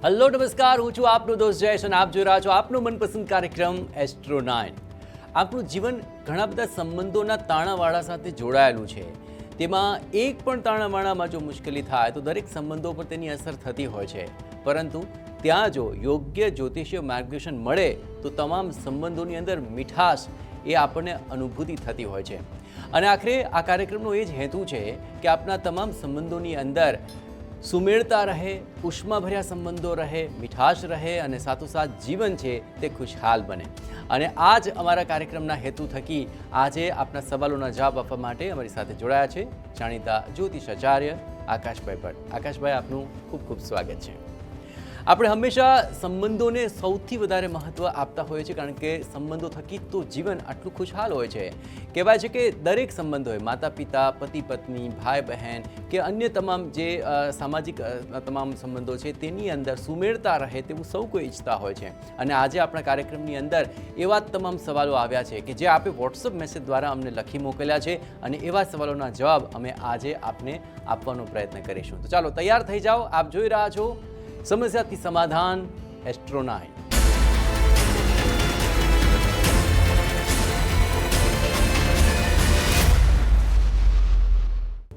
Hello નમસ્કાર, હું છું આપનો દોસ્ત જયેશ અને આપ જોઈ રહ્યા છો આપનો મનપસંદ કાર્યક્રમ એસ્ટ્રો 9। આપણું જીવન ઘણા બધા સંબંધોના તાણાવાળા સાથે જોડાયેલું છે। તેમાં એક પણ તાણાવાળામાં જો મુશ્કેલી થાય તો દરેક સંબંધો પર તેની અસર થતી હોય છે, પરંતુ ત્યાં જો યોગ્ય જ્યોતિષીય માર્ગદર્શન મળે તો તમામ સંબંધોની અંદર મીઠાશ એ આપણને અનુભૂતિ થતી હોય છે। અને આખરે આ કાર્યક્રમનો એ જ હેતુ છે કે આપણા તમામ સંબંધોની અંદર સુમેળતા રહે, ઉષ્માભર્યા સંબંધો રહે, મીઠાશ રહે અને સાથોસાથ જીવન છે તે ખુશહાલ બને। અને આ જ અમારા કાર્યક્રમના હેતુ થકી આજે આપના સવાલોના જવાબ આપવા માટે અમારી સાથે જોડાયા છે જાણીતા જ્યોતિષાચાર્ય આકાશભાઈ ભટ્ટ। આકાશભાઈ, આપનું ખૂબ ખૂબ સ્વાગત છે। આપણે હંમેશા સંબંધોને સૌથી વધારે મહત્ત્વ આપતા હોઈએ છીએ, કારણ કે સંબંધો થકી તો જીવન આટલું ખુશહાલ હોય છે। કહેવાય છે કે દરેક સંબંધ હોય, માતા પિતા, પતિ પત્ની, ભાઈ બહેન કે અન્ય તમામ જે સામાજિક તમામ સંબંધો છે તેની અંદર સુમેળતા રહે તેવું સૌ કોઈ ઈચ્છતા હોય છે। અને આજે આપણા કાર્યક્રમની અંદર એવા તમામ સવાલો આવ્યા છે કે જે આપે વોટ્સઅપ મેસેજ દ્વારા અમને લખી મોકલ્યા છે, અને એવા સવાલોના જવાબ અમે આજે આપને આપવાનો પ્રયત્ન કરીશું। તો ચાલો તૈયાર થઈ જાઓ, આપ જોઈ રહ્યા છો સમસ્યાથી સમાધાન એસ્ટ્રો 9।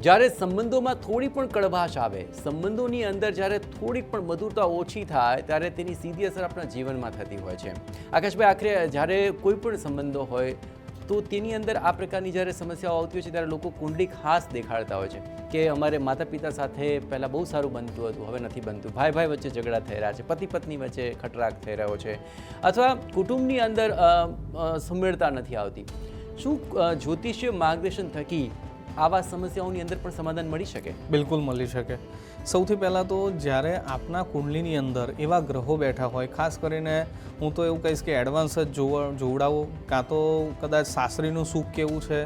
જ્યારે સંબંધોમાં થોડી પણ કડવાશ આવે, સંબંધોની અંદર જ્યારે થોડીક પણ મધુરતા ઓછી થાય ત્યારે તેની સીધી અસર આપણા જીવનમાં થતી હોય છે। આકાશભાઈ, આખરે જ્યારે કોઈ પણ સંબંધો હોય તો તેની અંદર આ પ્રકારની જ્યારે સમસ્યાઓ આવતી હોય છે ત્યારે લોકો કુંડલી ખાસ દેખાડતા હોય છે કે અમારે માતા પિતા સાથે પહેલાં બહુ સારું બનતું હતું, હવે નથી બનતું, ભાઈ ભાઈ વચ્ચે ઝઘડા થઈ રહ્યા છે, પતિ પત્ની વચ્ચે ખટરાગ થઈ રહ્યો છે, અથવા કુટુંબની અંદર સુમેળતા નથી આવતી। શું જ્યોતિષીય માર્ગદર્શન થકી આવા સમસ્યાઓની અંદર પણ સમાધાન મળી શકે? બિલકુલ મળી શકે। સૌથી પહેલાં તો જ્યારે આપના કુંડલીની અંદર એવા ગ્રહો બેઠા હોય, ખાસ કરીને હું તો એવું કહીશ કે એડવાન્સ જ જોવડાવો, કાં તો કદાચ સાસરીનું સુખ કેવું છે,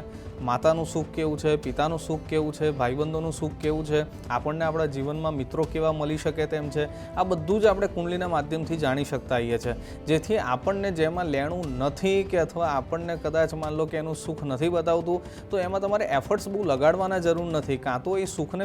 માતાનું સુખ કેવું છે, પિતાનું સુખ કેવું છે, ભાઈબંધોનું સુખ કેવું છે, આપણને આપણા જીવનમાં મિત્રો કેવા મળી શકે તેમ છે, આ બધું જ આપણે કુંડલીના માધ્યમથી જાણી શકતા હોઈએ છીએ। જેથી આપણને જેમાં લેણું નથી કે અથવા આપણને કદાચ માન લો કે એનું સુખ નથી બતાવતું તો એમાં તમારે એફર્ટ્સ બહુ લગાડવાના જરૂર નથી। કાં તો એ સુખને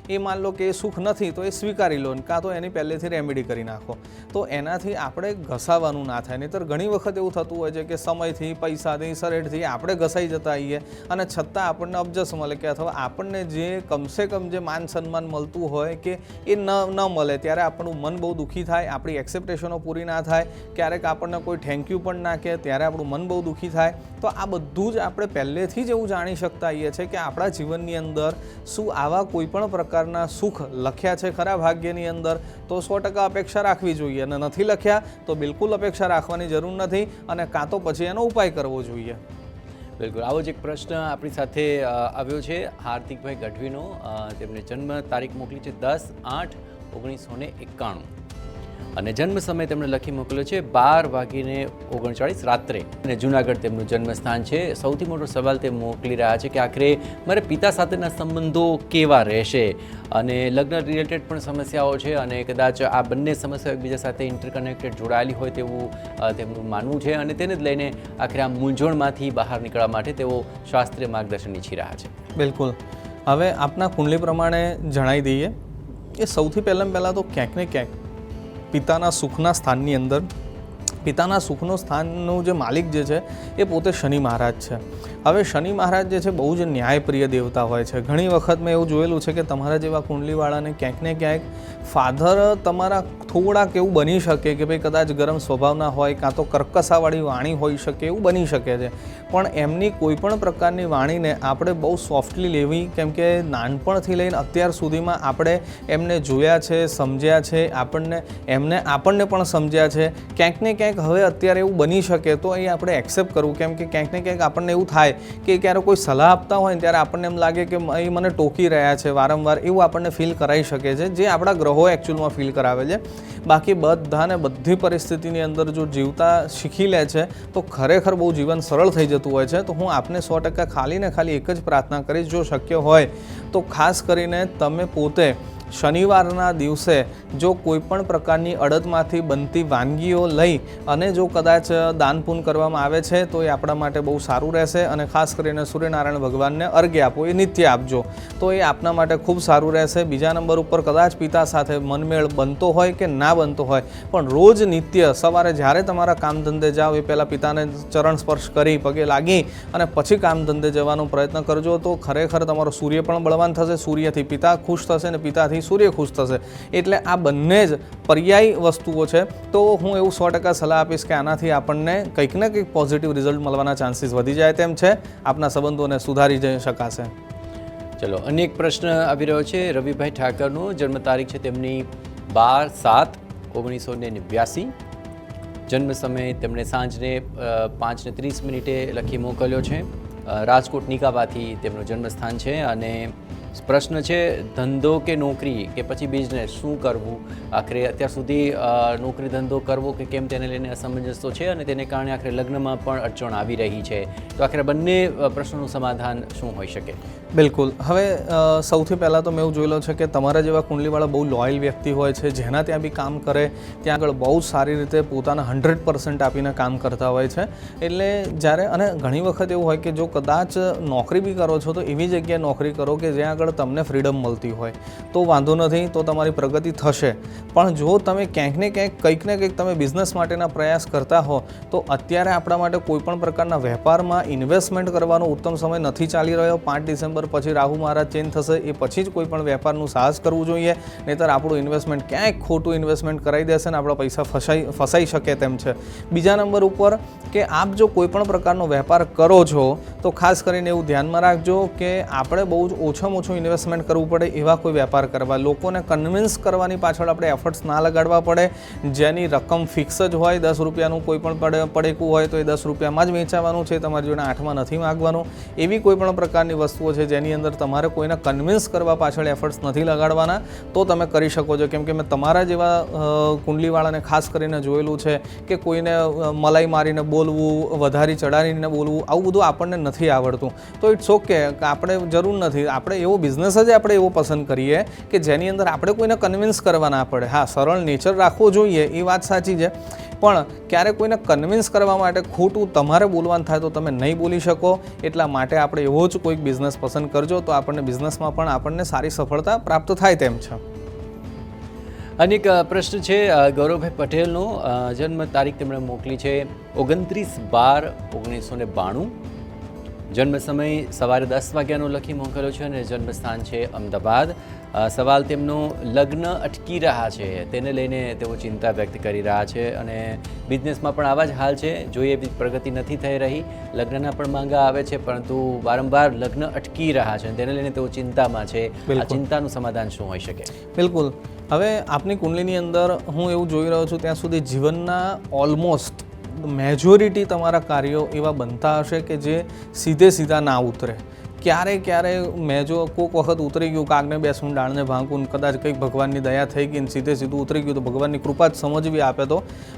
એ માન લો કે એ સુખ નથી તો એ સ્વીકારી લો, કાં તો એની પહેલેથી રેમેડી કરી નાખો, તો એનાથી આપણે ઘસાવાનું ના થાય। નહીંતર ઘણી વખત એવું થતું હોય છે કે સમયથી, પૈસાથી, શરીરથી આપણે ઘસાઈ જતા હોઈએ અને છતાં આપણને અબજસ મળે કે અથવા આપણને જે કમસે કમ જે માન સન્માન મળતું હોય કે એ ન મળે ત્યારે આપણું મન બહુ દુઃખી થાય, આપણી એક્સેપ્ટેશનો પૂરી ના થાય, ક્યારેક આપણને કોઈ થેન્ક યુ પણ ના કહે ત્યારે આપણું મન બહુ દુઃખી થાય। તો આ બધું જ આપણે પહેલેથી જ એવું જાણી શકતા હોઈએ છીએ કે આપણા જીવનની અંદર શું આવા કોઈ પણ પ્રકારના સુખ લખ્યા છે ખરા ભાગ્યની અંદર, તો 100% અપેક્ષા રાખવી જોઈએ, અને નથી લખ્યા તો બિલકુલ અપેક્ષા રાખવાની જરૂર નથી, અને કાં તો પછી એનો ઉપાય કરવો જોઈએ। બિલકુલ, આવો જ એક પ્રશ્ન આપણી સાથે આવ્યો છે હાર્દિકભાઈ ગઢવીનો। તેમને જન્મ તારીખ મોકલી છે 10/8/1991 અને જન્મ સમય તેમણે લખી મોકલ્યો છે 12:39 રાત્રે, અને જૂનાગઢ તેમનું જન્મસ્થાન છે। સૌથી મોટો સવાલ તે મોકલી રહ્યા છે કે આખરે મારે પિતા સાથેના સંબંધો કેવા રહેશે, અને લગ્ન રિલેટેડ પણ સમસ્યાઓ છે, અને કદાચ આ બંને સમસ્યાઓ એકબીજા સાથે ઇન્ટરકનેક્ટેડ જોડાયેલી હોય તેવું તેમનું માનવું છે, અને તેને જ લઈને આખરે આ મૂંઝવણમાંથી બહાર નીકળવા માટે તેઓ શાસ્ત્રીય માર્ગદર્શન ઈચ્છી રહ્યા છે। બિલકુલ, હવે આપના કુંડલી પ્રમાણે જણાવી દઈએ કે સૌથી પહેલાં તો ક્યાંક ને ક્યાંક પિતાના સુખના સ્થાનની અંદર પિતાના સુખનો સ્થાનનો જે માલિક જે છે એ પોતે શનિ મહારાજ છે। હવે શનિ મહારાજ જે છે બહુ જ ન્યાયપ્રિય દેવતા હોય છે। ઘણી વખત મેં એવું જોયેલું છે કે તમારા જેવા કુંડલીવાળાને ક્યાંક ને ક્યાંક ફાધર તમારા થોડાક એવું બની શકે કે ભાઈ કદાચ ગરમ સ્વભાવના હોય, કાં તો કર્કશાવાળી વાણી હોઈ શકે, એવું બની શકે છે, પણ એમની કોઈ પણ પ્રકારની વાણીને આપણે બહુ સોફ્ટલી લેવી, કેમ કે નાનપણથી લઈને અત્યાર સુધીમાં આપણે એમને જોયા છે, સમજ્યા છે, આપણને પણ સમજ્યા છે। ક્યાંક ને ક્યાંક હવે અત્યારે એવું બની શકે તો એ આપણે એક્સેપ્ટ કરવું, કેમ કે ક્યાંક ને ક્યાંક આપણને એવું થાય કે ક્યારે કોઈ સલાહ આપતા હોય ને ત્યારે આપણને એમ લાગે કે એ મને ટોકી રહ્યા છે વારંવાર, એવું આપણને ફીલ કરાવી શકે છે, જે આપણા ગ્રહો એકચ્યુઅલમાં ફીલ કરાવે છે। બાકી બધાને બધી પરિસ્થિતિની અંદર જો જીવતા શીખી લે છે તો ખરેખર બહુ જીવન સરળ થઈ જતું હોય છે। તો હું આપને 100% ખાલી ને ખાલી એક જ પ્રાર્થના કરીશ, જો શક્ય હોય તો ખાસ કરીને તમે પોતે શનિવારના દિવસે જો કોઈપણ પ્રકારની અડદમાંથી બનતી વાનગીઓ લઈ અને જો કદાચ દાન પુણ્ય કરવામાં આવે છે તો એ આપણા માટે બહુ સારું રહેશે. અને ખાસ કરીને સૂર્યનારાયણ ભગવાનને અર્ઘ્ય આપો, એ નિત્ય આપજો તો એ આપના માટે ખૂબ સારું રહેશે. બીજા નંબર ઉપર કદાચ પિતા સાથે મનમેળ બનતો હોય કે ના બનતો હોય, પણ રોજ નિત્ય સવારે જ્યારે તમારા કામ ધંધે જાઓ એ પહેલાં પિતાને ચરણ સ્પર્શ કરી પગે લાગી અને પછી કામ ધંધે જવાનો પ્રયત્ન કરજો તો ખરેખર તમારો સૂર્ય પણ બળવાન થશે, સૂર્યથી પિતા ખુશ થશે અને પિતાથી સૂર્ય ખુશ થશે. એટલે આ બંને જ પર્યાયી વસ્તુઓ છે. તો હું એવું 100% સલાહ આપીશ કે આનાથી આપણને કંઈક ને કંઈક પોઝિટિવ રિઝલ્ટ મળવાના ચાન્સીસ વધી જાય તેમ છે. આપના સંબંધોને સુધારી જઈ શકાશે. ચલો, અન્ય એક પ્રશ્ન આવી રહ્યો છે. રવિભાઈ ઠાકરનો જન્મ તારીખ છે તેમની 12/7/1989. જન્મ સમય તેમણે સાંજને 5:30 લખી મોકલ્યો છે. રાજકોટ નિકાબાથી તેમનું જન્મસ્થાન છે. અને પ્રશ્ન છે ધંધો કે નોકરી કે પછી બિઝનેસ, શું કરવું? આખરે અત્યાર સુધી નોકરી ધંધો કરવો કે કેમ તેને લઈને અસમંજસ તો છે અને તેને કારણે આખરે લગ્નમાં પણ અડચણ આવી રહી છે. તો આખરે બંને પ્રશ્નોનું સમાધાન શું હોઈ શકે? બિલકુલ. હવે સૌથી પહેલાં તો મેં એવું જોયેલો છે કે તમારા જેવા કુંડલીવાળા બહુ લોયલ વ્યક્તિ હોય છે, જેના ત્યાં બી કામ કરે ત્યાં આગળ બહુ સારી રીતે પોતાના 100% આપીને કામ કરતા હોય છે. એટલે જ્યારે અને ઘણી વખત એવું હોય કે જો કદાચ નોકરી બી કરો છો તો એવી જગ્યાએ નોકરી કરો કે જ્યાં આગળ તમને ફ્રીડમ મળતી હોય તો વાંધો નથી, તો તમારી પ્રગતિ થશે. પણ જો તમે ક્યાંક ને ક્યાંક કંઈક ને કંઈક તમે બિઝનેસ માટેના પ્રયાસ કરતા હો તો અત્યારે આપણા માટે કોઈપણ પ્રકારના વેપારમાં ઇન્વેસ્ટમેન્ટ કરવાનો ઉત્તમ સમય નથી ચાલી રહ્યો. 5 ડિસેમ્બર પછી રાહુ મહારાજ ચેન્જ થશે એ પછી જ કોઈ પણ વેપારનું સાહસ કરવું જોઈએ. નહીંતર આપણું ઇન્વેસ્ટમેન્ટ ક્યાંક ખોટું ઇન્વેસ્ટમેન્ટ કરાવી દેશે ને આપણા પૈસા ફસાઈ શકે તેમ છે. બીજા નંબર ઉપર કે આપ જો કોઈ પણ પ્રકારનો વેપાર કરો છો તો ખાસ કરીને એવું ધ્યાનમાં રાખજો કે આપણે બહુ જ ઓછામાં ઓછું ઇન્વેસ્ટમેન્ટ કરવું પડે એવા કોઈ વેપાર કરવા. લોકોને કન્વિન્સ કરવાની પાછળ આપણે એફર્ટ્સ ના લગાડવા પડે. જેની રકમ ફિક્સ જ હોય, 10 રૂપિયાનું કોઈ પણ પડેકું હોય તો એ 10 રૂપિયામાં જ વેચાવાનું છે, તમારી જોડે 8માં નથી માગવાનું. એવી કોઈ પણ પ્રકારની વસ્તુઓ છે જેની અંદર તમારે કોઈને કન્વિન્સ કરવા પાછળ એફર્ટ્સ નથી લગાડવાના તો તમે કરી શકો છો. કેમ કે મેં તમારા જેવા કુંડલીવાળાને ખાસ કરીને જોયેલું છે કે કોઈને મલાઈ મારીને બોલવું, વધારી ચડાવીને બોલવું, આવું બધું આપણને નથી આવડતું. તો ઇટ્સ ઓકે, આપણે જરૂર નથી. આપણે એવો બિઝનેસ જ આપણે એવો પસંદ કરીએ કે જેની અંદર આપણે કોઈને કન્વિન્સ કરવા ના પડે. હા, સરળ નેચર રાખવો જોઈએ એ વાત સાચી છે, પણ ક્યારેક કોઈને કન્વિન્સ કરવા માટે ખોટું તમારે બોલવાનું થાય તો તમે નહીં બોલી શકો. એટલા માટે આપણે એવો જ કોઈક બિઝનેસ પસંદ કરજો તો આપણને બિઝનેસમાં પણ આપણને સારી સફળતા પ્રાપ્ત થાય તેમ છે. અનેક પ્રશ્ન છે ગૌરવભાઈ પટેલનો. જન્મ તારીખ તેમણે મોકલી છે 29/12/1992. જન્મ સમય સવારે 10 વાગ્યાનો લખી મોકલ્યો છે અને જન્મસ્થાન છે અમદાવાદ. સવાલ તેમનો લગ્ન અટકી રહ્યા છે તેને લઈને તેઓ ચિંતા વ્યક્ત કરી રહ્યા છે અને બિઝનેસમાં પણ આવા જ હાલ છે. જોઈએ એવી પ્રગતિ નથી થઈ રહી, લગ્નના પણ માંગા આવે છે પરંતુ વારંવાર લગ્ન અટકી રહ્યા છે તેને લઈને તેઓ ચિંતામાં છે. આ ચિંતાનું સમાધાન શું હોઈ શકે? બિલકુલ. હવે આપની કુંડલીની અંદર હું એવું જોઈ રહ્યો છું ત્યાં સુધી જીવનના ઓલમોસ્ટ મેજોરિટી તમારા કાર્યો એવા બનતા હશે કે જે સીધા ના ઉતરે. ક્યારે મેં જો કોઈક વખત ઉતરી ગયું, કાગને બેસું ડાળને ભાંકું, કદાચ કંઈક ભગવાનની દયા થઈ ગઈ ને સીધું ઉતરી ગયું તો ભગવાનની કૃપા જ સમજવી આપે તો.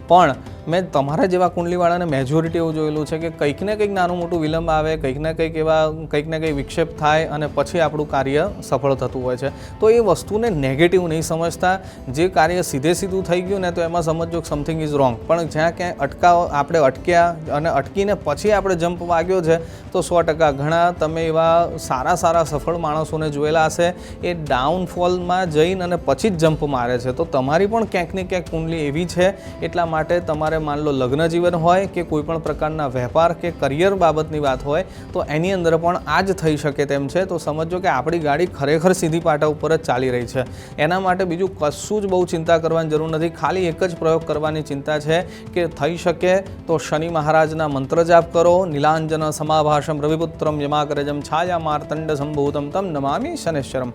પણ મેં તમારા જેવા કુંડલીવાળાને મેજોરિટી એવું જોયેલું છે કે કંઈક ને કંઈક નાનું મોટું વિલંબ આવે, કંઈક ને કંઈક વિક્ષેપ થાય અને પછી આપણું કાર્ય સફળ થતું હોય છે. તો એ વસ્તુને નેગેટિવ નહીં સમજતા. જે કાર્ય સીધું થઈ ગયું ને તો એમાં સમજો સમથિંગ ઇઝ રોંગ. પણ જ્યાં ક્યાંય આપણે અટક્યા અને અટકીને પછી આપણે જમ્પ વાગ્યો છે તો 100% ઘણા તમે એવા સારા સફળ માણસોને જોયેલા હશે એ ડાઉનફોલમાં જઈને અને પછી જ જમ્પ મારે છે. તો તમારી પણ ક્યાંક ને ક્યાંક કુંડલી એવી છે. એટલા માટે તમારે માન લો લગ્ન જીવન હોય કે કોઈ પણ પ્રકારના વેપાર કે કરિયર બાબતની વાત હોય તો એની અંદર પણ આ જ થઈ શકે તેમ છે. તો સમજો કે આપણી ગાડી ખરેખર સીધી પાટા ઉપર જ ચાલી રહી છે. એના માટે બીજું કશું જ બહુ ચિંતા કરવાની જરૂર નથી. ખાલી એક જ પ્રયોગ કરવાની ચિંતા છે કે થઈ શકે તો શનિ મહારાજના મંત્ર જાપ કરો. નીલાંજન સમાભાષમ રવિપુત્રમ યમાગ્રજમ છાયા માર્તંડ સંભૂતમ તમ નમામિ શનેશ્વરમ.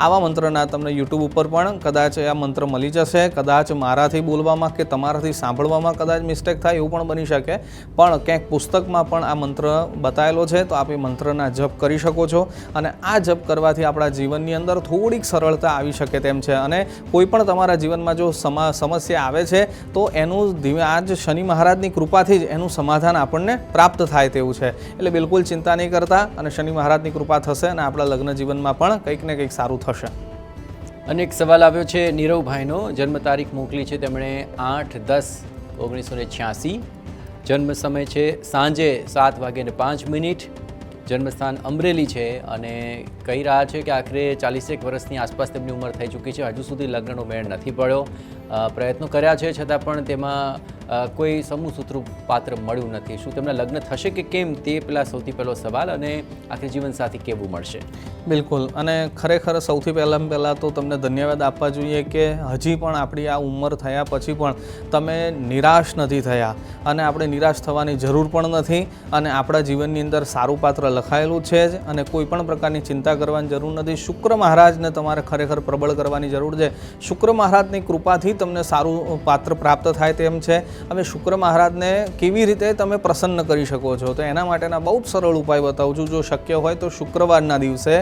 આવા મંત્રના તમને યુટ્યુબ ઉપર પણ કદાચ આ મંત્ર મળી જશે. કદાચ મારાથી બોલવામાં કે તમારાથી સાંભળવામાં કદાચ મિસ્ટેક થાય એવું પણ બની શકે, પણ ક્યાંક પુસ્તકમાં પણ આ મંત્ર બતાવેલો છે તો આપ એ મંત્રના જપ કરી શકો છો. અને આ જપ કરવાથી આપણા જીવનની અંદર થોડીક સરળતા આવી શકે તેમ છે. અને કોઈ પણ તમારા જીવનમાં જો સમસ્યા આવે છે તો એનું આજ શનિ મહારાજની કૃપાથી જ એનું સમાધાન આપણને પ્રાપ્ત થાય તેવું છે. એટલે બિલકુલ ચિંતા નહીં કરતા અને શનિ મહારાજની કૃપા થશે અને આપણા લગ્ન જીવનમાં પણ કંઈક ને કંઈક સારું થશે. અને એક સવાલ આવ્યો છે નીરવભાઈનો, જન્મ તારીખ મોકલી છે તેમણે 8/10/1986, જન્મ સમય છે સાંજે 7:05, જન્મસ્થાન અમરેલી છે અને કહી રહ્યા છે કે આખરે 41 વર્ષની આસપાસ તેમની ઉંમર થઈ ચૂકી છે, હજુ સુધી લગ્નનો મેળ નથી પડ્યો, પ્રયત્નો કર્યા છે છતાં પણ તેમાં કોઈ સમૂહસૂત્રુ પાત્ર મળ્યું નથી. શું તેમના લગ્ન થશે કે કેમ તે સૌથી પહેલો સવાલ, અને આખરે જીવનસાથી કેવું મળશે? બિલકુલ, અને ખરેખર સૌથી પહેલાં તો તમને ધન્યવાદ આપવા જોઈએ કે હજી પણ આપણી આ ઉંમર થયા પછી પણ તમે નિરાશ નથી થયા, અને આપણે નિરાશ થવાની જરૂર પણ નથી, અને આપણા જીવનની અંદર સારું પાત્ર લખાયેલું છે જ, અને કોઈ પણ પ્રકારની ચિંતા કરવાની જરૂર નથી. શુક્ર મહારાજને તમારે ખરેખર પ્રબળ કરવાની જરૂર છે. શુક્ર મહારાજની કૃપાથી તમને સારું પાત્ર પ્રાપ્ત થાય તેમ છે. હવે શુક્ર મહારાજને કેવી રીતે તમે પ્રસન્ન કરી શકો છો, તો એના માટેના બહુ જ સરળ ઉપાય બતાવું છું. જો શક્ય હોય તો શુક્રવારના દિવસે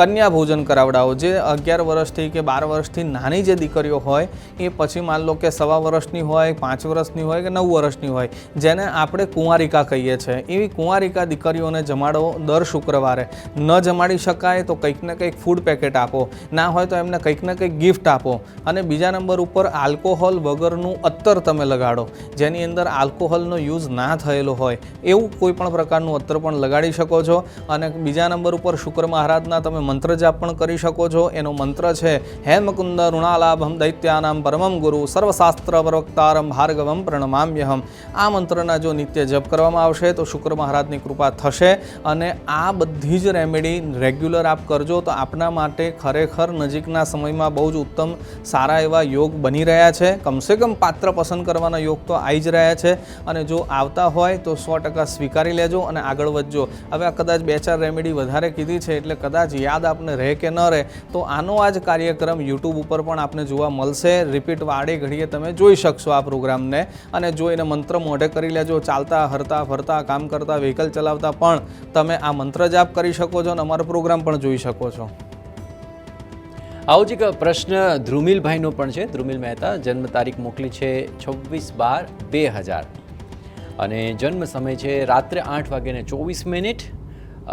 કન્યા ભોજન કરાવડાવો. જે 11 વર્ષથી કે 12 વર્ષથી નાની જે દીકરીઓ હોય એ પછી માન લો કે 1.25 વર્ષની હોય, 5 વર્ષની હોય કે 9 વર્ષની હોય, જેને આપણે કુંવારિકા કહીએ છીએ, એવી કુંવારિકા દીકરીઓને જમાડો દર શુક્રવારે. ન જમાડી શકાય તો કંઈક ને કંઈક ફૂડ પેકેટ આપો, ના હોય તો એમને કંઈક ને કંઈક ગિફ્ટ આપો. અને બીજા નંબર ઉપર આલ્કોહોલ વગરનું અત્તર તમે લગાડો, જેની અંદર આલ્કોહોલનો યુઝ ના થયેલો હોય એવું કોઈ પણ પ્રકારનું અત્તર પણ લગાડી શકો છો. અને બીજા નંબર ઉપર શુક્ર મહારાજના તમે મંત્ર જાપ પણ કરી શકો છો. એનો મંત્ર છે હેમકુંદ ઋણાલાભમ દૈત્યાનામ પરમમ ગુરુ સર્વશાસ્ત્ર પ્રવક્તારમ ભાર્ગવમ પ્રણમામ્યહમ. આ મંત્રના જો નિત્ય જપ કરવામાં આવશે તો શુક્ર મહારાજની કૃપા થશે. અને આ બધી જ રેમેડી રેગ્યુલર આપ કરજો તો આપના માટે ખરેખર નજીકના સમયમાં બહુ જ ઉત્તમ સારા એવા યોગ બની રહ્યા છે. કમસે કમ પાત્ર પસંદ કરવાના યોગ તો આવી જ રહ્યા છે, અને જો આવતા હોય તો 100% સ્વીકારી લેજો અને આગળ વધજો. હવે આ કદાચ 2-4 રેમેડી વધારે કીધી છે એટલે કદાચ યાદ આપને રહે કે ન રહે, તો આનો આ જ કાર્યક્રમ યુટ્યુબ ઉપર પણ આપને જોવા મળશે. રિપીટ વાડે ઘડીએ તમે જોઈ શકશો આ પ્રોગ્રામને, અને જોઈને મંત્ર મોઢે કરી લેજો. ચાલતા હરતા ફરતા કામ કરતા વ્હીકલ ચલાવતા પણ તમે આ મંત્ર જાપ કરી શકો છો અને અમારો પ્રોગ્રામ પણ જોઈ શકો છો. આવો જ એક પ્રશ્ન ધ્રુમિલભાઈનો પણ છે. ધ્રુમિલ મહેતા, જન્મ તારીખ મોકલી છે 26/12/2000 અને જન્મ સમય છે રાત્રે 8:24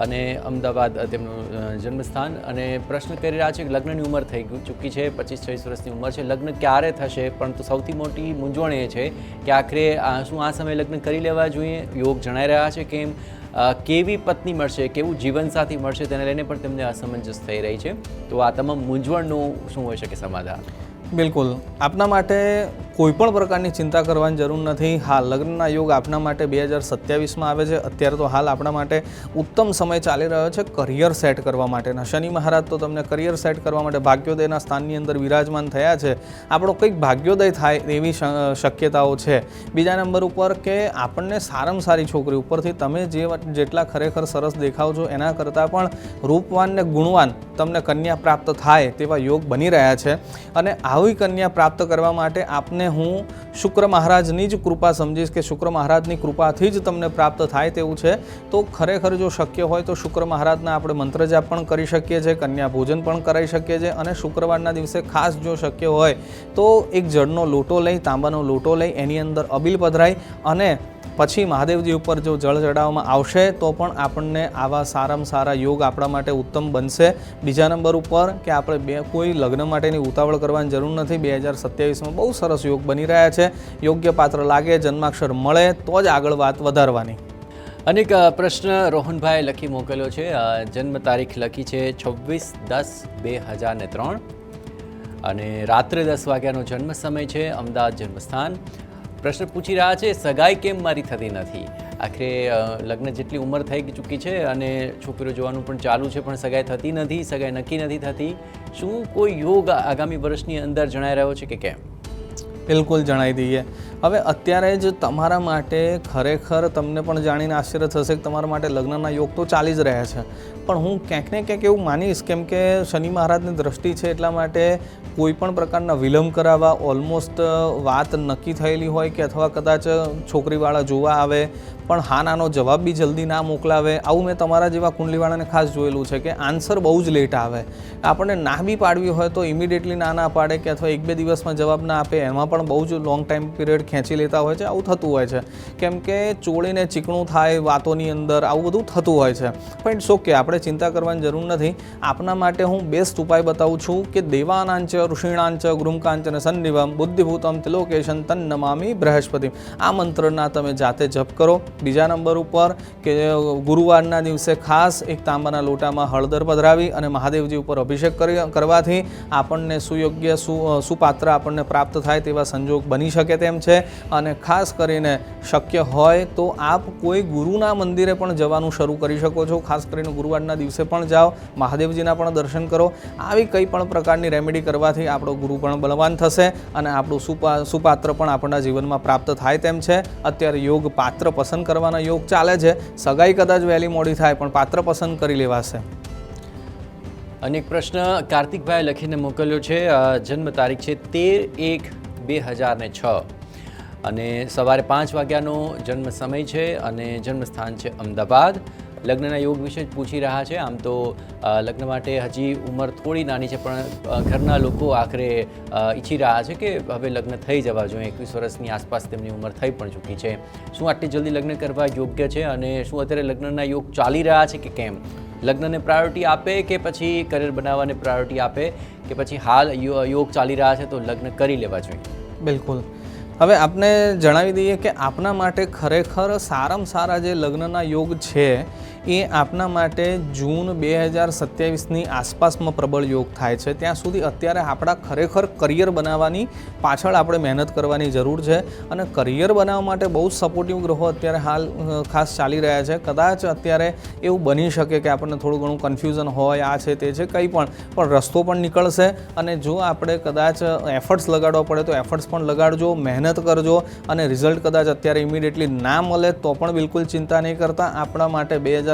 અને અમદાવાદ તેમનું જન્મસ્થાન. અને પ્રશ્ન કરી રહ્યા છે કે લગ્નની ઉંમર થઈ ચૂકી છે, 25-26 વર્ષની ઉંમર છે, લગ્ન ક્યારે થશે? પરંતુ સૌથી મોટી મૂંઝવણ એ છે કે આખરે શું આ સમયે લગ્ન કરી લેવા જોઈએ? યોગ જણાઈ રહ્યા છે કેમ? કેવી પત્ની મળશે, કેવું જીવનસાથી મળશે, તેને લઈને પણ તેમને અસમંજસ થઈ રહી છે. તો આ તમામ મૂંઝવણનું શું હોઈ શકે સમાધાન? બિલકુલ, આપના માટે કોઈ પણ પ્રકારની ચિંતા કરવાની જરૂર નથી. હા, લગ્નના યોગ આપના માટે 2027માં આવે છે. અત્યારે તો હાલ આપણા માટે ઉત્તમ સમય ચાલી રહ્યો છે કરિયર સેટ કરવા માટેના. શનિ મહારાજ તો તમને કરિયર સેટ કરવા માટે ભાગ્યોદયના સ્થાનની અંદર વિરાજમાન થયા છે. આપણો કંઈક ભાગ્યોદય થાય એવી શક્યતાઓ છે. બીજા નંબર ઉપર કે આપણને સારામાં સારી છોકરી, ઉપરથી તમે જેટલા ખરેખર સરસ દેખાવ છો એના કરતાં પણ રૂપવાન ને ગુણવાન તમને કન્યા પ્રાપ્ત થાય તેવા યોગ બની રહ્યા છે. અને આવી કન્યા પ્રાપ્ત કરવા માટે આપને હું શુક્ર મહારાજની જ કૃપા સમજીશ કે શુક્ર મહારાજની કૃપાથી જ તમને પ્રાપ્ત થાય તેવું છે. તો ખરેખર જો શક્ય હોય તો શુક્ર મહારાજના આપણે મંત્ર જાપ પણ કરી શકીએ છીએ, કન્યા ભોજન પણ કરાવી શકીએ છીએ. અને શુક્રવારના દિવસે ખાસ જો શક્ય હોય તો એક જળનો લોટો લઈ, તાંબાનો લોટો લઈ, એની અંદર અબીલ પધરાઈ અને પછી મહાદેવજી ઉપર જો જળ ચડાવવામાં આવશે તો પણ આપણને આવા સારામાં સારા યોગ આપણા માટે ઉત્તમ બનશે. બીજા નંબર ઉપર કે આપણે કોઈ લગ્ન માટેની ઉતાવળ કરવાની જરૂર નથી. 2027માં બહુ સરસ યોગ બની રહ્યા છે. યોગ્ય પાત્ર લાગે, જન્માક્ષર મળે તો જ આગળ વાત વધારવાની. અનેક પ્રશ્ન રોહનભાઈ લખી મોકલ્યો છે. જન્મ તારીખ લખી છે 26/10/2003 અને રાત્રે 10 વાગ્યાનો જન્મ સમય છે, અમદાવાદ જન્મસ્થાન. પ્રશ્ન પૂછી રહ્યા છે સગાઈ કેમ મારી થતી નથી? આખરે લગ્ન જેટલી ઉંમર થઈ ચૂકી છે અને છોકરીઓ જોવાનું પણ ચાલુ છે, પણ સગાઈ થતી નથી, સગાઈ નક્કી નથી થતી. શું કોઈ યોગ આગામી વર્ષની અંદર જણાઈ રહ્યો છે કે કેમ? બિલકુલ જણાવી દઈએ. હવે અત્યારે જ તમારા માટે ખરેખર તમને પણ જાણીને આશ્ચર્ય થશે કે તમારા માટે લગ્નના યોગ તો ચાલી જ રહ્યા છે, પણ હું ક્યાંક ને ક્યાંક એવું માનીશ કેમ કે શનિ મહારાજની દ્રષ્ટિ છે એટલા માટે કોઈ પણ પ્રકારના વિલંબ કરાવવા, ઓલમોસ્ટ વાત નક્કી થયેલી હોય કે અથવા કદાચ છોકરીવાળા જોવા આવે પણ હા નાનો જવાબ બી જલ્દી ના મોકલાવે, આવું મેં તમારા જેવા કુંડલીવાળાને ખાસ જોયેલું છે કે આન્સર બહુ જ લેટ આવે. આપણને ના બી પાડવી હોય તો ઇમિડિયેટલી ના પાડે કે અથવા 1-2 દિવસમાં જવાબ ના આપે, એમાં પણ પણ બહુ જ લોંગ ટાઈમ પીરિયડ ખેંચી લેતા હોય છે, આવું થતું હોય છે. કેમ કે ચોળીને ચીકણું થાય વાતોની અંદર, આવું બધું થતું હોય છે. પણ ઇટ્સ ઓકે, આપણે ચિંતા કરવાની જરૂર નથી. આપના માટે હું બેસ્ટ ઉપાય બતાવું છું કે દેવાનાંચ ઋષિણાંચ ગૃહકાંચન સન્નિવમ બુદ્ધિભૂતમ ત્રિલોકેશન તન્નમામિ બૃહસ્પતિ. આ મંત્રના તમે જાતે જપ કરો. બીજા નંબર ઉપર કે ગુરુવારના દિવસે ખાસ એક તાંબાના લોટામાં હળદર પધરાવી અને મહાદેવજી ઉપર અભિષેક કરવાથી આપણને સુયોગ્ય સુપાત્ર આપણને પ્રાપ્ત થાય તેવા સંજોગ બની શકે તેમ છે. અને ખાસ કરીને શક્ય હોય તો આપ કોઈ ગુરુના મંદિરે પણ જવાનું શરૂ કરી શકો છો. ખાસ કરીને ગુરુવારના દિવસે પણ જાઓ, મહાદેવજીના પણ દર્શન કરો. આવી કંઈ પણ પ્રકારની રેમેડી કરવાથી આપણો ગુરુ પણ બલવાન થશે અને આપણું સુપાત્ર પણ આપણા જીવનમાં પ્રાપ્ત થાય તેમ છે. અત્યારે યોગ પાત્ર પસંદ કરવાના યોગ ચાલે છે. સગાઈ કદાચ વહેલી મોડી થાય પણ પાત્ર પસંદ કરી લેવાશે. અને એક પ્રશ્ન કાર્તિકભાઈ લખીને મોકલ્યો છે. જન્મ તારીખ છે 13/1/2006 અને સવારે 5 વાગ્યાનો જન્મ સમય છે અને જન્મસ્થાન છે અમદાવાદ. લગ્નના યોગ વિશે જ પૂછી રહ્યા છે. આમ તો લગ્ન માટે હજી ઉંમર થોડી નાની છે, પણ ઘરના લોકો આખરે ઈચ્છી રહ્યા છે કે હવે લગ્ન થઈ જવા જોઈએ. 21 વર્ષની આસપાસ તેમની ઉંમર થઈ પણ ચૂકી છે. શું આટલી જલ્દી લગ્ન કરવા યોગ્ય છે અને શું અત્યારે લગ્નના યોગ ચાલી રહ્યા છે કે કેમ? લગ્નને પ્રાયોરિટી આપે કે પછી કરિયર બનાવવાને પ્રાયોરિટી આપે કે પછી હાલ યોગ ચાલી રહ્યા છે તો લગ્ન કરી લેવા જોઈએ? બિલકુલ. હવે આપને જણાવી દઈએ કે આપના માટે ખરેખર સારામાં સારા જે લગ્નના યોગ છે એ આપના માટે જૂન 2027ની આસપાસમાં પ્રબળ યોગ થાય છે. ત્યાં સુધી અત્યારે આપણા ખરેખર કરિયર બનાવવાની પાછળ આપણે મહેનત કરવાની જરૂર છે. અને કરિયર બનાવવા માટે બહુ જ સપોર્ટિવ ગ્રહો અત્યારે હાલ ખાસ ચાલી રહ્યા છે. કદાચ અત્યારે એવું બની શકે કે આપણને થોડું ઘણું કન્ફ્યુઝન હોય, આ છે તે છે, કંઈ પણ રસ્તો પણ નીકળશે. અને જો આપણે કદાચ એફર્ટ્સ લગાડવા પડે તો એફર્ટ્સ પણ લગાડજો, મહેનત કરજો. અને રિઝલ્ટ કદાચ અત્યારે ઇમિડિયેટલી ના મળે તો પણ બિલકુલ ચિંતા નહીં કરતા. આપણા માટે 2027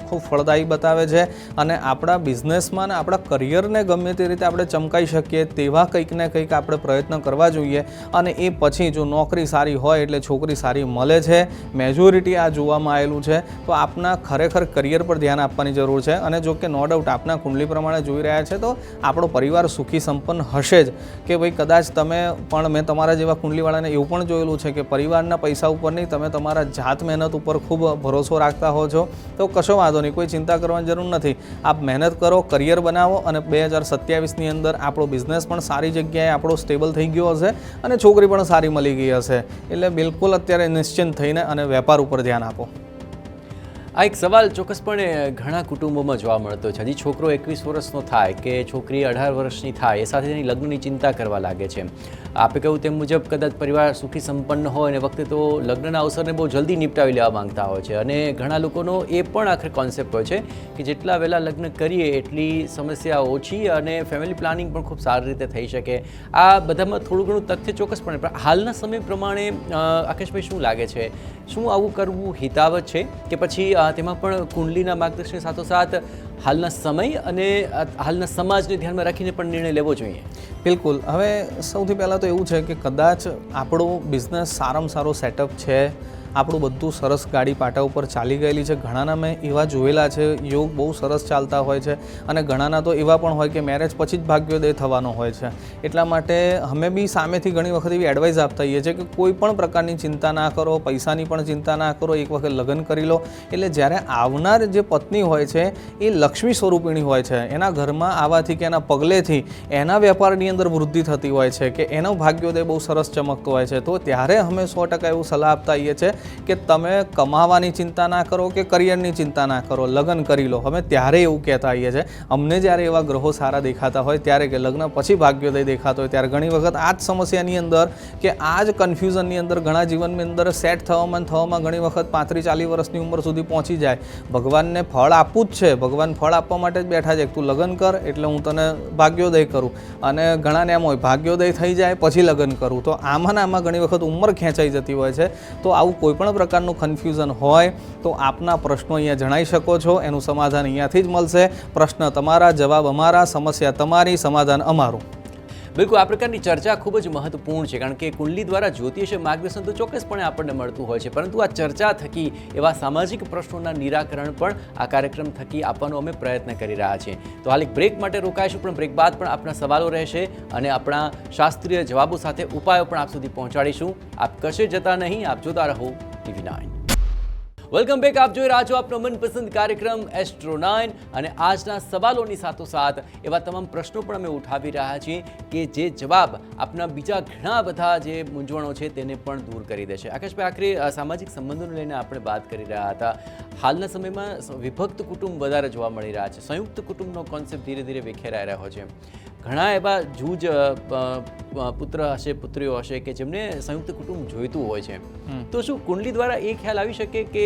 ખૂબ ફળદાયી બતાવે છે અને આપણા બિઝનેસમાં ને આપણા કરિયરને ગમે તે રીતે આપણે ચમકાઈ શકીએ તેવા કંઈક ને કંઈક આપણે પ્રયત્ન કરવા જોઈએ. અને એ પછી જો નોકરી સારી હોય એટલે છોકરી સારી મળે છે, મેજોરિટી આ જોવામાં આવેલું છે. તો આપના ખરેખર કરિયર પર ધ્યાન આપવાની જરૂર છે. અને જો કે નો ડાઉટ આપના કુંડલી પ્રમાણે જોઈ રહ્યા છે તો આપણો પરિવાર સુખી સંપન્ન હશે જ. કે ભાઈ કદાચ તમે પણ, મેં તમારા જેવા કુંડલીવાળાને એવું પણ જોયેલું છે કે પરિવારના પૈસા ઉપર નહીં, તમે તમારા જાત મહેનત ઉપર ખૂબ ભરોસો રાખતા હો છો. તો કશો વાંધો નહીં, કોઈ ચિંતા કરવાની જરૂર નથી. આપ મહેનત કરો, કરિયર બનાવો અને 2027ની અંદર આપણો બિઝનેસ પણ સારી જગ્યાએ આપણો સ્ટેબલ થઈ ગયો હશે અને છોકરી પણ સારી મળી ગઈ હશે. એટલે બિલકુલ અત્યારે નિશ્ચિંત થઈને અને વેપાર ઉપર ધ્યાન આપો. આ એક સવાલ ચોક્કસપણે ઘણા કુટુંબોમાં જોવા મળતો છે. હજી છોકરો 21 વર્ષનો થાય કે છોકરી 18 વર્ષની થાય એ સાથે તેની લગ્નની ચિંતા કરવા લાગે છે. આપે કહ્યું તેમ મુજબ કદાચ પરિવાર સુખી સંપન્ન હોય અને વખતે તો લગ્નના અવસરને બહુ જલ્દી નિપટાવી લેવા માંગતા હોય છે. અને ઘણા લોકોનો એ પણ આખરે કોન્સેપ્ટ હોય છે કે જેટલા વહેલા લગ્ન કરીએ એટલી સમસ્યા ઓછી અને ફેમિલી પ્લાનિંગ પણ ખૂબ સારી રીતે થઈ શકે. આ બધામાં થોડું ઘણું તથ્ય ચોક્કસપણે, પણ હાલના સમય પ્રમાણે આકેશભાઈ શું લાગે છે, શું આવું કરવું હિતાવહ છે કે પછી તેમાં પણ કુંડલીના માર્ગદર્શન સાથોસાથ હાલના સમય અને હાલના સમાજને ધ્યાનમાં રાખીને પણ નિર્ણય લેવો જોઈએ? બિલકુલ. હવે સૌથી પહેલાં તો એવું છે કે કદાચ આપણો બિઝનેસ સારામાં સારો સેટઅપ છે, આપણું બધું સરસ ગાડી પાટા ઉપર ચાલી ગયેલી છે. ઘણાના મેં એવા જોયેલા છે, યોગ બહુ સરસ ચાલતા હોય છે અને ઘણાના તો એવા પણ હોય કે મેરેજ પછી જ ભાગ્યોદય થવાનો હોય છે. એટલા માટે અમે બી સામેથી ઘણી વખત એવી એડવાઇસ આપતા હોઈએ છીએ કે કોઈ પણ પ્રકારની ચિંતા ના કરો, પૈસાની પણ ચિંતા ના કરો, એક વખત લગ્ન કરી લો. એટલે જ્યારે આવનાર જે પત્ની હોય છે એ લક્ષ્મી સ્વરૂપિણી હોય છે. એના ઘરમાં આવવાથી કે એના પગલેથી એના વેપારની અંદર વૃદ્ધિ થતી હોય છે કે એનો ભાગ્યોદય બહુ સરસ ચમકતો હોય છે. તો ત્યારે અમે 100% એવું સલાહ આપતા હોઈએ છીએ કે તમે કમાવાની ચિંતા ના કરો કે કરિયરની ચિંતા ના કરો, લગ્ન કરી લો. અમે ત્યારે એવું કહેતા હોઈએ છીએ. અમને જ્યારે એવા ગ્રહો સારા દેખાતા હોય ત્યારે, કે લગ્ન પછી ભાગ્યોદય દેખાતો હોય ત્યારે ઘણી વખત આ જ સમસ્યાની અંદર કે આ જ કન્ફ્યુઝનની અંદર ઘણા જીવનની અંદર સેટ થવામાં ઘણી વખત 35-40 વર્ષની ઉંમર સુધી પહોંચી જાય. ભગવાનને ફળ આપવું જ છે, ભગવાન ફળ આપવા માટે જ બેઠા છે. તું લગ્ન કર એટલે હું તને ભાગ્યોદય કરું. અને ઘણાને એમ હોય ભાગ્યોદય થઈ જાય પછી લગ્ન કરું. તો આમાં ઘણી વખત ઉંમર ખેંચાઈ જતી હોય છે. તો આવું કોઈ પણ પ્રકારનું કન્ફ્યુઝન હોય તો આપના પ્રશ્નો અહીંયા જણાવી શકો છો. એનું સમાધાન અહીંયાથી જ મળશે. પ્રશ્ન તમારા, જવાબ અમારા, સમસ્યા તમારી, સમાધાન અમારું. બિલકુલ આ પ્રકારની ચર્ચા ખૂબ જ મહત્વપૂર્ણ છે, કારણ કે કુંડલી દ્વારા જ્યોતિષ માર્ગદર્શન તો ચોક્કસપણે આપણને મળતું હોય છે, પરંતુ આ ચર્ચા થકી એવા સામાજિક પ્રશ્નોના નિરાકરણ પણ આ કાર્યક્રમ થકી આપવાનો અમે પ્રયત્ન કરી રહ્યા છીએ. તો હાલ એક બ્રેક માટે રોકાઈશું, પણ બ્રેક બાદ પણ આપણા સવાલો રહેશે અને આપણા શાસ્ત્રીય જવાબો સાથે ઉપાયો પણ આપ સુધી પહોંચાડીશું. આપ કશે જતા નહીં, આપ જોતા રહો TV9. Welcome back. આપ જોઈ રહ્યા છો આપનો મનપસંદ કાર્યક્રમ એસ્ટ્રો9 અને આજના સવાલોની સાથોસાથ એવા તમામ પ્રશ્નો પણ અમે ઉઠાવી રહ્યા છીએ કે જે જવાબ આપના બીજા ઘણા બધા જે મૂંઝવણો છે તેને પણ દૂર કરી દેશે. આકાશભાઈ, આખરે સામાજિક સંબંધોને લઈને આપણે વાત કરી રહ્યા હતા. હાલના સમયમાં વિભક્ત કુટુંબ વધારે જોવા મળી રહ્યા છે. સંયુક્ત કુટુંબનો કોન્સેપ્ટ ધીરે ધીરે વિખેરાઈ રહ્યો છે. ઘણા એવા જૂજ પુત્ર હશે, પુત્રીઓ હશે કે જેમને સંયુક્ત કુટુંબ જોઈતું હોય છે. તો શું કુંડલી દ્વારા એ ખ્યાલ આવી શકે કે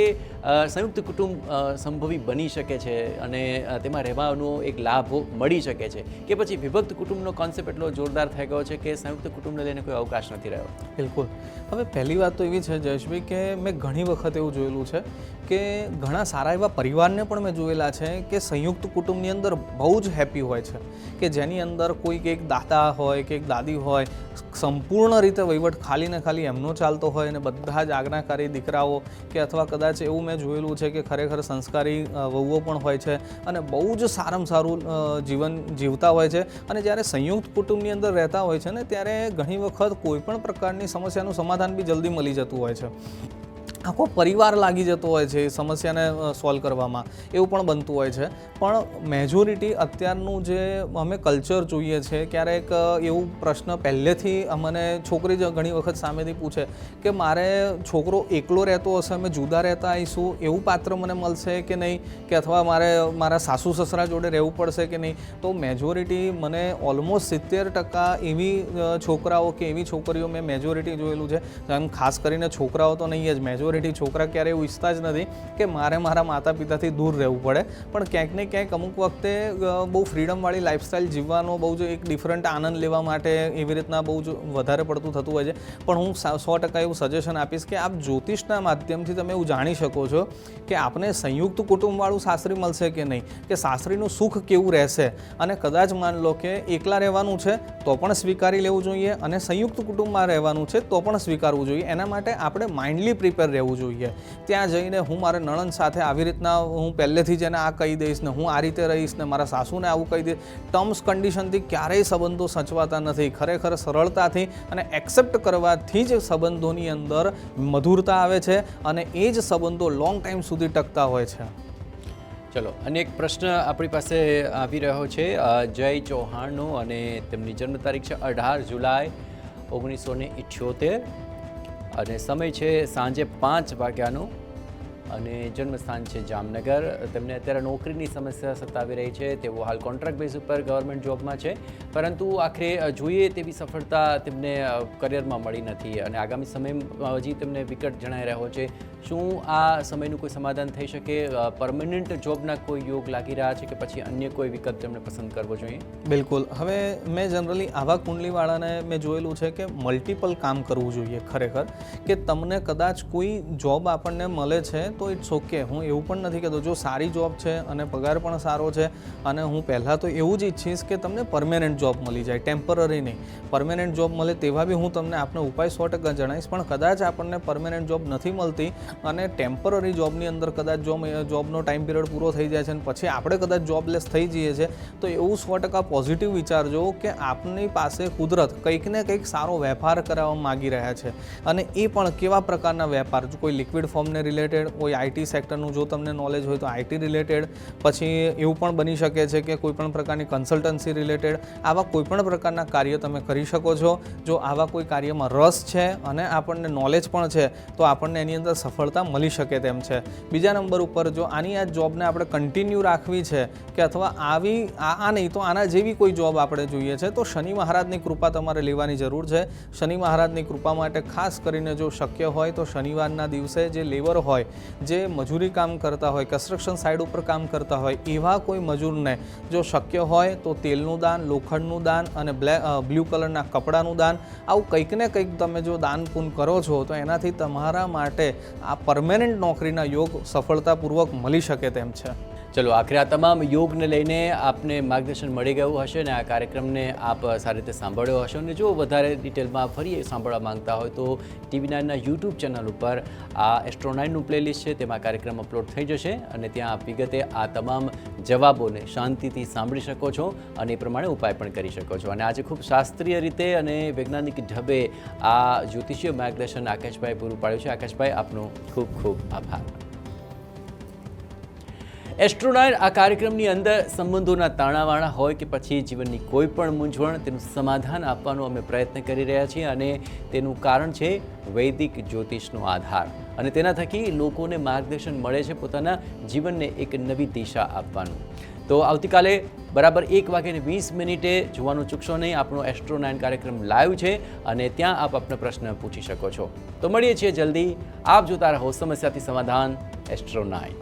સંયુક્ત કુટુંબ સંભવી બની શકે છે અને તેમાં રહેવાનો એક લાભ મળી શકે છે, કે પછી વિભક્ત કુટુંબનો કોન્સેપ્ટ એટલો જોરદાર થઈ ગયો છે કે સંયુક્ત કુટુંબને લઈને કોઈ અવકાશ નથી રહ્યો? બિલકુલ. હવે પહેલી વાત તો એવી છે જયેશભાઈ કે મેં ઘણી વખત એવું જોયેલું છે કે ઘણા સારા એવા પરિવારને પણ મેં જોયેલા છે કે સંયુક્ત કુટુંબની અંદર બહુ જ હેપી હોય છે, કે જેની અંદર કોઈક એક દાદા હોય કે એક દાદી હોય, સંપૂર્ણ રીતે વહીવટ ખાલી ને ખાલી એમનો ચાલતો હોય અને બધા જ આજ્ઞાકારી દીકરાઓ કે અથવા કદાચ એવું મેં જોયેલું છે કે ખરેખર સંસ્કારી વહુઓ પણ હોય છે અને બહુ જ સારામાં સારું જીવન જીવતા હોય છે. અને જ્યારે સંયુક્ત કુટુંબની અંદર રહેતા હોય છે ને ત્યારે ઘણી વખત કોઈ પણ પ્રકારની સમસ્યાનું સમાધાન બી જલ્દી મળી જતું હોય છે. આખો પરિવાર લાગી જતો હોય છે એ સમસ્યાને સોલ્વ કરવામાં, એવું પણ બનતું હોય છે. પણ મેજોરિટી અત્યારનું જે અમે કલ્ચર જોઈએ છે, ક્યારેક એવું પ્રશ્ન પહેલેથી અમને છોકરી જ ઘણી વખત સામેથી પૂછે કે મારે છોકરો એકલો રહેતો હશે, અમે જુદા રહેતા આવીશું, એવું પાત્ર મને મળશે કે નહીં, કે અથવા મારે મારા સાસુ સસરા જોડે રહેવું પડશે કે નહીં. તો મેજોરિટી મને ઓલમોસ્ટ 70% એવી છોકરાઓ કે એવી છોકરીઓ મેં મેજોરિટી જોયેલું છે. એમ ખાસ કરીને છોકરાઓ તો નહીં જ, મેજોરિટી છોકરા ક્યારે એવું ઈચ્છતા જ નથી કે મારે મારા માતા પિતાથી દૂર રહેવું પડે. પણ ક્યાંક ને ક્યાંક અમુક વખતે બહુ ફ્રીડમવાળી લાઈફસ્ટાઈલ જીવવાનો બહુ જ એક ડિફરન્ટ આનંદ લેવા માટે એવી રીતના બહુ જ વધારે પડતું થતું હોય છે. પણ હું 100% એવું સજેશન આપીશ કે આપ જ્યોતિષના માધ્યમથી તમે એવું જાણી શકો છો કે આપને સંયુક્ત કુટુંબવાળું સાસરી મળશે કે નહીં, કે સાસરીનું સુખ કેવું રહેશે. અને કદાચ માન લો કે એકલા રહેવાનું છે તો પણ સ્વીકારી લેવું જોઈએ અને સંયુક્ત કુટુંબમાં રહેવાનું છે તો પણ સ્વીકારવું જોઈએ. એના માટે આપણે માઇન્ડલી પ્રિપેર રહેવું જોઈએ. ત્યાં જઈને હું મારા નણંદ સાથે આવી રીતના હું પહેલેથી જ એને આ કહી દઈશ ને હું આ રીતે રહીશ ને મારા સાસુને આવું કહી દઈશ, ટર્મ્સ કન્ડિશનથી ક્યારેય સંબંધો સચવાતા નથી. ખરેખર સરળતાથી અને એક્સેપ્ટ કરવાથી જ સંબંધોની અંદર મધુરતા આવે છે અને એ જ સંબંધો લોંગ ટાઈમ સુધી ટકતા હોય છે. ચલો, અને એક પ્રશ્ન આપણી પાસે આવી રહ્યો છે જય ચૌહાણનો, અને તેમની જન્મ તારીખ છે 18 જુલાઈ 1978 અને સમય છે સાંજે 5 વાગ્યાનો અને જન્મસ્થાન છે જામનગર. તેમને અત્યારે નોકરીની સમસ્યા સતાવી રહી છે. તેઓ હાલ કોન્ટ્રાક્ટ બેઝ ઉપર ગવર્મેન્ટ જોબમાં છે, પરંતુ આખરે જોઈએ તેવી સફળતા તેમને કરિયરમાં મળી નથી અને આગામી સમયમાં હજી તેમને વિકટ જણાઈ રહ્યો છે. શું આ સમયનું કોઈ સમાધાન થઈ શકે? પરમનન્ટ જોબના કોઈ યોગ લાગી રહ્યા છે કે પછી અન્ય કોઈ વિકલ્પ તેમને પસંદ કરવો જોઈએ? બિલકુલ. હવે મેં જનરલી આવા કુંડલીવાળાને મેં જોયેલું છે કે મલ્ટિપલ કામ કરવું જોઈએ. ખરેખર કે તમને કદાચ કોઈ જોબ આપણને મળે છે તો ઇટ્સ ઓકે, હું એવું પણ નથી કહેતો. જો સારી જોબ છે અને પગાર પણ સારો છે અને હું પહેલાં તો એવું જ ઈચ્છીશ કે તમને પરમેનન્ટ જોબ મળી જાય, ટેમ્પરરી નહીં. પરમેનન્ટ જોબ મળે તેવા બી હું તમને આપનો ઉપાય 100% જણાવીશ. પણ કદાચ આપણને પરમેનન્ટ જોબ નથી મળતી અને ટેમ્પરરી જોબની અંદર કદાચ જોબનો ટાઈમ પિરિયડ પૂરો થઈ જાય છે અને પછી આપણે કદાચ જોબલેસ થઈ જઈએ છીએ, તો એવું 100% પોઝિટિવ વિચારજો કે આપની પાસે કુદરત કંઈક ને કંઈક સારો વેપાર કરાવવા માગી રહ્યા છે. અને એ પણ કેવા પ્રકારના વેપાર? કોઈ લિક્વિડ ફોર્મને રિલેટેડ, કોઈ આઈટી સેક્ટરનું જો તમને નોલેજ હોય તો આઈટી રિલેટેડ, પછી એવું પણ બની શકે છે કે કોઈપણ પ્રકારની કન્સલ્ટન્સી રિલેટેડ, આવા કોઈપણ પ્રકારના કાર્ય તમે કરી શકો છો. જો આવા કોઈ કાર્યમાં રસ છે અને આપણને નોલેજ પણ છે તો આપણને એની અંદર સફળતા મળી શકે તેમ છે. બીજા નંબર ઉપર જો આની આ જોબને આપણે કન્ટિન્યુ રાખવી છે કે અથવા આ નહીં તો આના જેવી કોઈ જોબ આપણે જોઈએ છે, તો શનિ મહારાજની કૃપા તમારે લેવાની જરૂર છે. શનિ મહારાજની કૃપા માટે ખાસ કરીને જો શક્ય હોય તો શનિવારના દિવસે જે લેબર હોય, જે મજૂરી કામ કરતા હોય, કન્સ્ટ્રક્શન સાઇડ ઉપર કામ કરતા હોય, એવા કોઈ મજૂરને જો શક્ય હોય તો તેલનું દાન, લોખંડનું દાન અને બ્લુ કલરના કપડાનું દાન, આવું કંઈક ને કંઈક તમે જો દાન પૂન કરો છો તો એનાથી તમારા માટે આ પરમેનન્ટ નોકરીના યોગ સફળતાપૂર્વક મળી શકે તેમ છે. ચલો આખરે આ તમામ યોગને લઈને આપને માર્ગદર્શન મળી ગયું હશે ને આ કાર્યક્રમને આપ સારી રીતે સાંભળ્યો હશો અને જો વધારે ડિટેલમાં ફરી સાંભળવા માંગતા હોય તો TV9ના યુટ્યુબ ચેનલ ઉપર આ એસ્ટ્રો 9નું પ્લેલિસ્ટ છે તેમાં કાર્યક્રમ અપલોડ થઈ જશે અને ત્યાં આપ વિગતે આ તમામ જવાબોને શાંતિથી સાંભળી શકો છો અને એ પ્રમાણે ઉપાય પણ કરી શકો છો. અને આજે ખૂબ શાસ્ત્રીય રીતે અને વૈજ્ઞાનિક ઢબે આ જ્યોતિષીય માર્ગદર્શન આકાશભાઈ પૂરું પાડ્યું છે. આકાશભાઈ, આપનો ખૂબ ખૂબ આભાર. એસ્ટ્રો 9 આ કાર્યક્રમની અંદર સંબંધોના તાણાવાણા હોય કે પછી જીવનની કોઈ પણ મૂંઝવણ તેનું સમાધાન આપવાનો અમે પ્રયત્ન કરી રહ્યા છીએ અને તેનું કારણ છે વૈદિક જ્યોતિષનો આધાર અને તેના થકી લોકોને માર્ગદર્શન મળે છે પોતાના જીવનને એક નવી દિશા આપવાનું. તો આવતીકાલે બરાબર 1:20 જોવાનું ચૂકશો નહીં. આપણો એસ્ટ્રો 9 કાર્યક્રમ લાઈવ છે અને ત્યાં આપ આપનો પ્રશ્ન પૂછી શકો છો. તો મળીએ છીએ જલ્દી. આપ જોતા રહો સમસ્યાથી સમાધાન, એસ્ટ્રો 9.